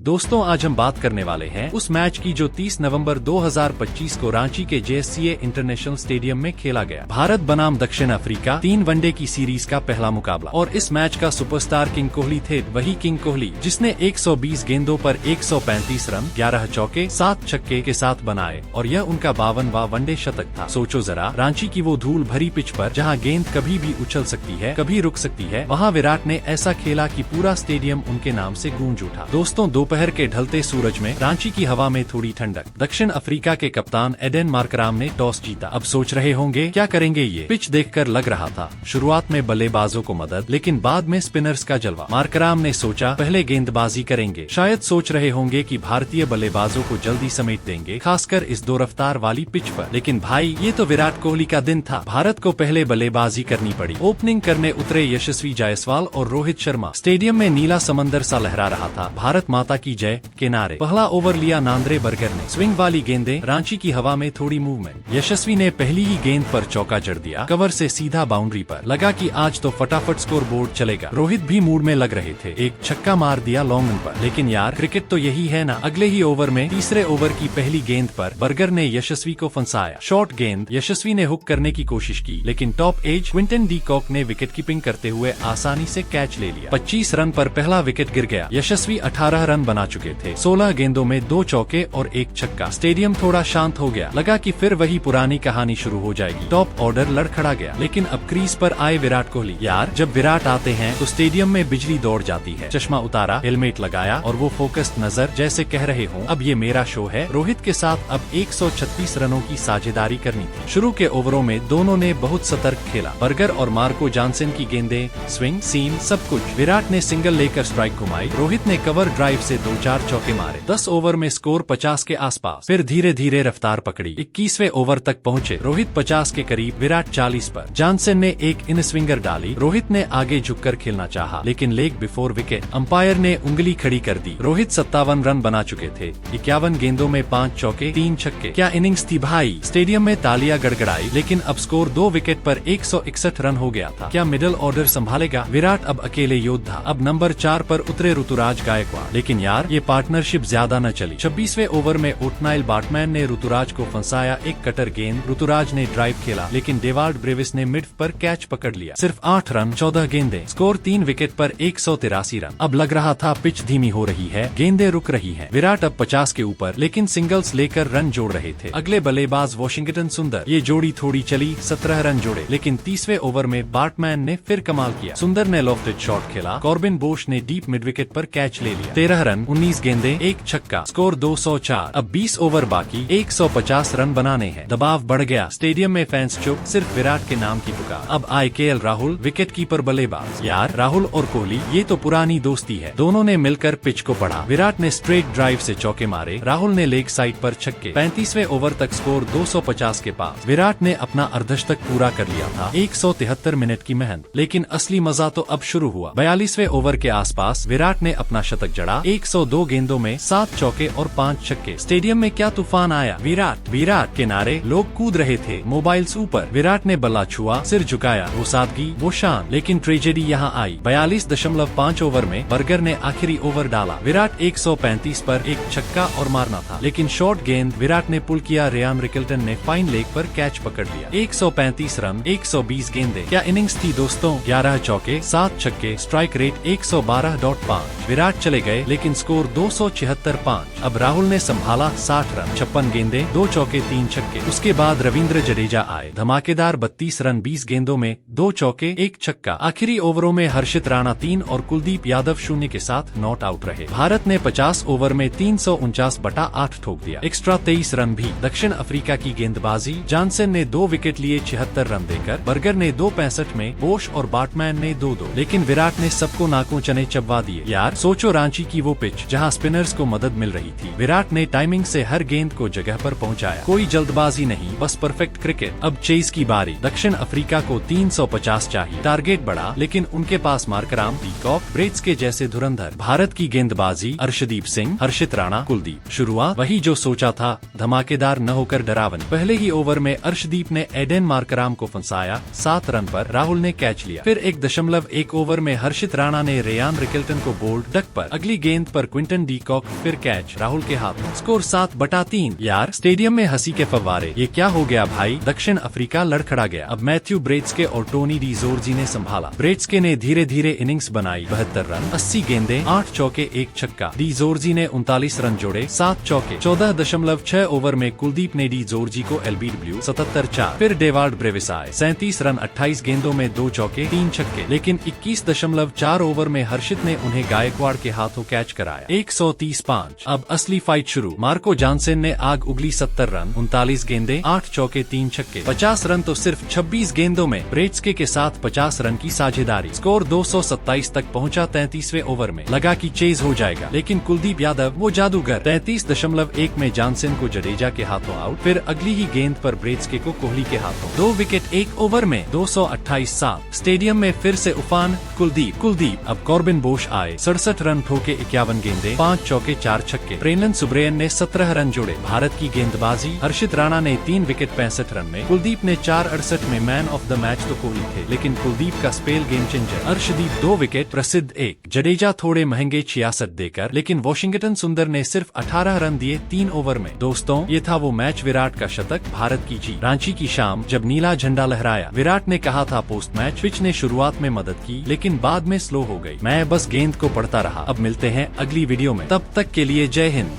दोस्तों आज हम बात करने वाले हैं उस मैच की जो 30 नवंबर 2025 को रांची के JSCA इंटरनेशनल स्टेडियम में खेला गया। भारत बनाम दक्षिण अफ्रीका 3 वनडे की सीरीज का पहला मुकाबला और इस मैच का सुपरस्टार किंग कोहली थे, वही किंग कोहली जिसने 120 गेंदों पर 135 रन 11 चौके 7 छक्के के साथ बनाए और यह उनका 52वां वनडे शतक था। सोचो जरा, रांची की वो धूल भरी पिच पर जहां गेंद कभी भी उछल सकती है, कभी रुक सकती है, वहां विराट ने ऐसा खेला कि पूरा स्टेडियम उनके नाम से गूंज उठा। दोस्तों दोपहर के ढलते सूरज में रांची की हवा में थोड़ी ठंडक। दक्षिण अफ्रीका के कप्तान एडेन मार्कराम ने टॉस जीता। अब सोच रहे होंगे क्या करेंगे ये। पिच देखकर लग रहा था शुरुआत में बल्लेबाजों को मदद, लेकिन बाद में स्पिनर्स का जलवा। मार्कराम ने सोचा पहले गेंदबाजी करेंगे। शायद सोच रहे होंगे कि भारतीय बल्लेबाजों को जल्दी समेट देंगे, खासकर इस 2 रफ्तार वाली पिच पर। लेकिन भाई ये तो विराट कोहली का दिन था। भारत को पहले बल्लेबाजी करनी पड़ी। ओपनिंग करने उतरे यशस्वी जायसवाल और रोहित शर्मा। स्टेडियम में नीला समंदर सा लहरा रहा था। भारत माता की जय के नारे। पहला ओवर लिया नांद्रे बर्गर ने। स्विंग वाली गेंदें, रांची की हवा में थोड़ी मूवमेंट। यशस्वी ने पहली ही गेंद पर चौका जड़ दिया, कवर से सीधा बाउंड्री पर। लगा कि आज तो फटाफट स्कोर बोर्ड चलेगा। रोहित भी मूड में लग रहे थे। एक छक्का मार दिया लॉन्ग ऑन पर। लेकिन यार क्रिकेट तो यही है ना। अगले ही ओवर में तीसरे ओवर की पहली गेंद पर बर्गर ने यशस्वी को फंसाया। शॉर्ट गेंद, यशस्वी ने हुक करने की कोशिश की, लेकिन top edge Quinton de Kock ने विकेट कीपिंग करते हुए आसानी से कैच ले लिया। 25 रन पर पहला विकेट गिर गया। यशस्वी 18 रन बना चुके थे। 16 गेंदों में 2 चौके और 1 छक्का। स्टेडियम थोड़ा शांत हो गया। लगा कि फिर वही पुरानी कहानी शुरू हो जाएगी। टॉप ऑर्डर लड़खड़ा गया, लेकिन अब क्रीज पर आए विराट कोहली। यार जब विराट आते हैं तो स्टेडियम में बिजली दौड़ जाती है। चश्मा उतारा, हेलमेट लगाया और वो फोकस्ड नजर, जैसे कह रहे हों अब ये मेरा शो है। रोहित के साथ अब 136 रनों की साझेदारी करनी थी। शुरू के ओवरों में दोनों ने बहुत सतर्क खेला। बर्गर और मार्को जॉनसन की गेंदें, स्विंग, सीम, सब कुछ। विराट ने सिंगल लेकर स्ट्राइक घुमाई। रोहित ने कवर ड्राइव से 2-4 चौके मारे। 10 ओवर में स्कोर 50 के आसपास। फिर धीरे धीरे रफ्तार पकड़ी। 21वें ओवर तक पहुंचे। रोहित 50 के करीब, विराट 40 पर। जॉनसन ने एक इन स्विंगर डाली। रोहित ने आगे झुककर खेलना चाहा, लेकिन लेग बिफोर विकेट। अंपायर ने उंगली खड़ी कर दी। रोहित 57 रन बना चुके थे। 51 गेंदों में 5 चौके 3 छक्के। क्या इनिंग्स थी भाई। स्टेडियम में तालियां गड़गड़ाई, लेकिन अब स्कोर 2 विकेट पर 161 रन हो गया था। क्या मिडिल ऑर्डर संभालेगा। विराट अब अकेले योद्धा। अब नंबर 4 पर उतरे ऋतुराज गायकवाड़। लेकिन यार ये पार्टनरशिप ज्यादा न चली। 26वें ओवर में ओटनाइल बैट्समैन ने ऋतुराज को फंसाया। एक कटर गेंद, ऋतुराज ने ड्राइव खेला, लेकिन डेवाल्ड ब्रेविस ने मिड पर कैच पकड़ लिया। सिर्फ 8 रन 14 गेंदें। स्कोर 3 विकेट पर 183 रन। अब लग रहा था पिच धीमी हो रही है, गेंदें रुक रही हैं। विराट अब 50 के ऊपर, लेकिन सिंगल्स लेकर रन जोड़ रहे थे। अगले बल्लेबाज वॉशिंगटन सुंदर। ये जोड़ी थोड़ी चली, 17 रन जोड़े, लेकिन 30वें ओवर में बैट्समैन ने फिर कमाल किया। सुंदर ने लॉफ्टेड शॉट खेला। कॉर्बिन बोश ने डीप मिड विकेट पर कैच ले लिया। 13 रन 19 गेंदें 1 छक्का। स्कोर 204। अब 20 ओवर बाकी, 150 रन बनाने हैं। दबाव बढ़ गया। स्टेडियम में फैंस चुप, सिर्फ विराट के नाम की पुकार। अब आए KL राहुल, विकेट कीपर बल्लेबाज। यार राहुल और कोहली ये तो पुरानी दोस्ती है। दोनों ने मिलकर पिच को पढ़ा। विराट ने स्ट्रेट ड्राइव से चौके मारे, राहुल ने लेग साइड पर छक्के। 35वें ओवर तक स्कोर 250 के पास। विराट ने अपना अर्धशतक पूरा कर लिया था। 173 मिनट की मेहनत, लेकिन असली मजा तो अब शुरू हुआ। 42वें ओवर के आसपास विराट ने अपना शतक जड़ा। 102 गेंदों में 7 चौके और 5 छक्के। स्टेडियम में क्या तूफान आया। विराट विराट के नारे, लोग कूद रहे थे, मोबाइल्स ऊपर। विराट ने बल्ला छुआ, सिर झुकाया, वो सादगी, वो शान। लेकिन ट्रेजेडी यहाँ आई। 42.5 ओवर में बर्गर ने आखिरी ओवर डाला। विराट 135 पर एक छक्का और मारना था, लेकिन शॉर्ट गेंद विराट ने पुल किया। रेयान रिकल्टन ने फाइन लेग पर कैच पकड़ लिया। 135 रन 120 गेंदें। क्या इनिंग्स थी दोस्तों। 11 चौके 7 छक्के। Strike rate 112.5। विराट चले गए, लेकिन स्कोर 276-5। अब राहुल ने संभाला 60 रन 56 गेंदें 2 चौके 3 छक्के। उसके बाद रविंद्र जडेजा आए। धमाकेदार 32 रन 20 गेंदों में 2 चौके 1 छक्का। आखिरी ओवरों में हर्षित राणा 3 और कुलदीप यादव 0 के साथ नॉट आउट रहे। भारत ने 50 ओवर में 349/8 ठोक दिया। एक्स्ट्रा 23 रन भी। दक्षिण अफ्रीका की गेंदबाजी, जॉनसन ने 2 विकेट लिए 76 रन देकर। बर्गर ने 2.65 में, बोश और बैट्समैन ने 2-2। लेकिन विराट ने सबको नाकों चने चबवा दिए। यार सोचो रांची की वो पिच जहां स्पिनर्स को मदद मिल रही थी। विराट ने टाइमिंग से हर गेंद को जगह पर पहुंचाया। कोई जल्दबाजी नहीं, बस परफेक्ट क्रिकेट। अब चेज की बारी। दक्षिण अफ्रीका को 350 चाहिए। टारगेट बड़ा, लेकिन उनके पास मार्कराम, पीकॉक, ब्रेट्स के जैसे धुरंधर। भारत की गेंदबाजी, अर्शदीप सिंह, हर्षित राणा, कुलदीप। शुरुआत वही जो सोचा था, धमाकेदार न होकर डरावनी। पहले ही ओवर में अर्शदीप ने एडेन मार्कराम को फंसाया। 7 रन पर राहुल ने कैच लिया। फिर 1.1 ओवर में हर्षित राणा ने रेयान रिकल्टन को बोल्ड डक पर। अगली गेंद पर क्विंटन डी कॉक, फिर कैच राहुल के हाथों। स्कोर 7/3। यार स्टेडियम में हंसी के फव्वारे। ये क्या हो गया भाई, दक्षिण अफ्रीका लड़खड़ा गया। अब मैथ्यू ब्रेट्सके और टोनी डी जोर्जी ने संभाला। ब्रेट्सके ने धीरे धीरे इनिंग्स बनाई। 72 रन, 80 गेंदे, 8 चौके, 1 छक्का। डी जोर्जी ने 39 रन जोड़े, 7 चौके। 14.6 ओवर में कुलदीप ने डी जोर्जी को एलबीडब्ल्यू 77-4। फिर डेवार्ड ब्रेविसाय 37 रन, 28 गेंदों में 2 चौके, 3 छक्के। लेकिन 21.4 ओवर में हर्षित ने उन्हें गायकवाड़ के हाथों कैच कराया। 130-5। अब असली फाइट शुरू। मार्को जानसेन ने आग उगली। 70 रन, 39 गेंदे, 8 चौके, 3 छक्के। 50 रन तो सिर्फ 26 गेंदों में। ब्रेट्सके के साथ 50 रन की साझेदारी। स्कोर 227 तक पहुंचा। 33वें ओवर में लगा कि चेज हो जाएगा, लेकिन कुलदीप यादव वो जादूगर 33.1 में जानसेन को जडेजा के हाथों आउट। फिर अगली ही गेंद पर ब्रेट्सके को कोहली के हाथों 2 विकेट 1 ओवर में। 228-7। स्टेडियम में फिर से उफान। कुलदीप अब कॉर्बिन बोश आए। 67 रन ठोके, 51 गेंदे, 5 चौके, 4 छक्के। प्रेलन सुब्रेयन ने 17 रन जोड़े। भारत की गेंदबाजी। हर्षित राणा ने 3 विकेट 65 रन में। कुलदीप ने 4.68 में। मैन ऑफ द मैच तो कोहली थे, लेकिन कुलदीप का spell game changer. Arshdeep 2 wicket, प्रसिद्ध 1। जडेजा थोड़े महंगे 66 देकर, लेकिन वॉशिंगटन सुंदर ने सिर्फ 18 रन दिए 3 ओवर में। दोस्तों, ये था वो मैच, विराट का शतक, भारत की जीत। रांची की शाम जब नीला झंडा लहराया। विराट ने कहा था पोस्ट मैच, पिच ने शुरुआत में मदद की, लेकिन बाद में स्लो हो गई। मैं बस गेंद को पढ़ता रहा। अब मिलते हैं अगली वीडियो में, तब तक के लिए जय हिंद।